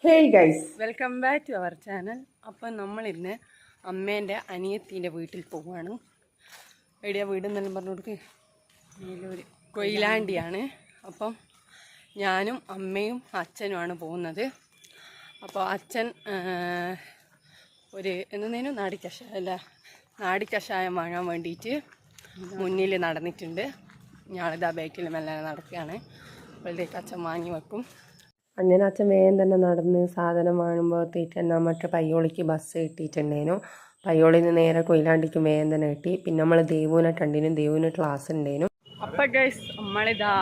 Hey guys, welcome back to our channel. അപ്പം നമ്മളിന്ന് അമ്മേൻ്റെ അനിയത്തിൻ്റെ വീട്ടിൽ പോവുകയാണ്. എവിടെയാ വീട് എന്നെല്ലാം പറഞ്ഞു കൊടുക്ക്. നീലൂര് കൊയിലാണ്ടിയാണ്. അപ്പം ഞാനും അമ്മയും അച്ഛനുമാണ് പോകുന്നത്. അപ്പോൾ അച്ഛൻ ഒരു എന്നേനും നാടിക്കഷായം വാങ്ങാൻ വേണ്ടിയിട്ട് മുന്നിൽ നടന്നിട്ടുണ്ട്. ഞാളിതാ ബാക്കിൽ മെല്ലെ നടക്കുകയാണ്. അപ്പോഴത്തേക്ക് അച്ഛൻ വാങ്ങി വെക്കും. അങ്ങനെ അച്ഛൻ വേഗം തന്നെ നടന്ന് സാധനം വാങ്ങുമ്പോഴത്തേക്ക് തന്നെ മറ്റേ പയ്യോളിക്ക് ബസ് കിട്ടിയിട്ടുണ്ടേനു. പയ്യോളിൽ നിന്ന് നേരെ കൊയിലാണ്ടിക്കും വേഗം തന്നെ കിട്ടി. പിന്നെ നമ്മൾ ദേവുവിനെ കണ്ടിനും, ദേവുവിന് ക്ലാസ് ഉണ്ടേനു. അപ്പം ഗൈസ് നമ്മളിതാ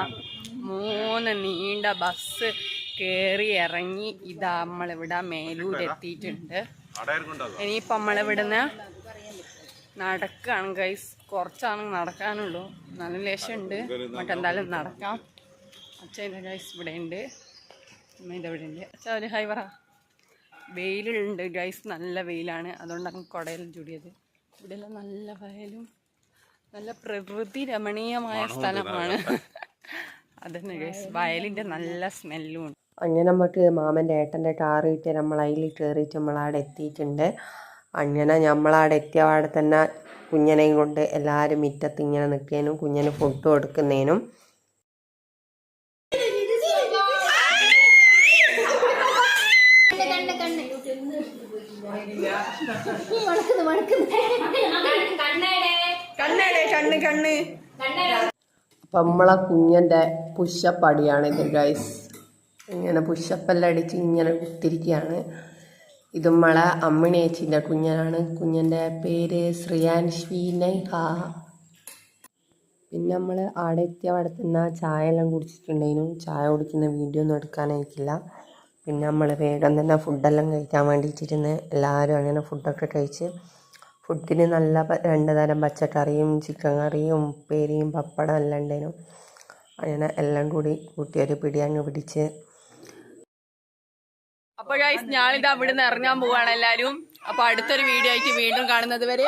3 നീണ്ട ബസ് കയറി ഇറങ്ങി ഇതാ നമ്മളിവിടെ മേലൂരെത്തിയിട്ടുണ്ട്. ഇനിയിപ്പം നമ്മളിവിടുന്ന് നടക്കുകയാണ് ഗൈസ്. കുറച്ചാണ് നടക്കാനുള്ളൂ, നല്ല ലേശമുണ്ട്. മറ്റെന്തായാലും നടക്കാം. അച്ഛൻ്റെ ഗൈസ് ഇവിടെ ഉണ്ട്, ഇതെവിടെ ഉണ്ട്. അച്ഛാ ഒരു ഹൈ പറ. വെയിലുണ്ട് ഗൈസ്, നല്ല വെയിലാണ്. അതുകൊണ്ടാണ് കുടയെല്ലാം ചൂടിയത്. ഇവിടെയെല്ലാം നല്ല വയലും നല്ല പ്രകൃതി രമണീയമായ സ്ഥലമാണ്. അതന്നെ ഗൈസ്, വയലിൻ്റെ നല്ല സ്മെല്ലും ഉണ്ട്. അങ്ങനെ നമുക്ക് മാമൻ്റെ ഏട്ടൻ്റെ കാർ കിട്ടി. നമ്മൾ അതിൽ കയറിയിട്ട് നമ്മളവിടെ എത്തിയിട്ടുണ്ട്. അങ്ങനെ നമ്മളവിടെ എത്തിയ അവിടെ തന്നെ കുഞ്ഞനെയും കൊണ്ട് എല്ലാവരും മുറ്റത്ത് ഇങ്ങനെ നിൽക്കുന്നതിനും കുഞ്ഞിന് ഫുഡ് കൊടുക്കുന്നതിനും അപ്പം നമ്മളെ കുഞ്ഞൻ്റെ പുഷപ്പ് അടിയാണിത് ഗൈസ്. ഇങ്ങനെ പുഷപ്പെല്ലാം അടിച്ച് ഇങ്ങനെ കുത്തിരിക്കുകയാണ്. ഇത് നമ്മളെ അമ്മിണി ചേച്ചീൻ്റെ കുഞ്ഞനാണ്. കുഞ്ഞൻ്റെ പേര് ശ്രിയാൻശ്വി നൈഹ. പിന്നെ നമ്മൾ അവിടെ എത്തിയ അവിടെ തന്നെ ചായ എല്ലാം കുടിച്ചിട്ടുണ്ടായിരുന്നു. ചായ കുടിക്കുന്ന വീഡിയോ ഒന്നും എടുക്കാനായിട്ടില്ല. പിന്നെ നമ്മൾ വേഗം തന്നെ ഫുഡെല്ലാം കഴിക്കാൻ വേണ്ടിയിട്ടിരുന്ന് എല്ലാവരും അങ്ങനെ ഫുഡൊക്കെ കഴിച്ച്. ഫുഡിന് നല്ല 2 തരം പച്ചക്കറിയും ചിക്കൻ കറിയും ഉപ്പേരിയും പപ്പടം എല്ലാം ഉണ്ടായിരുന്നു. അങ്ങനെ എല്ലാം കൂടി കൂട്ടിയൊരു പിടി അങ്ങ് പിടിച്ച്. അപ്പോൾ ഗൈസ് ഞാനിതാ ഇവിടുന്ന് ഇറങ്ങാൻ പോവാണ് എല്ലാവരും. അപ്പോൾ അടുത്തൊരു വീഡിയോ ആയിട്ട് വീണ്ടും കാണുന്നത് വരെ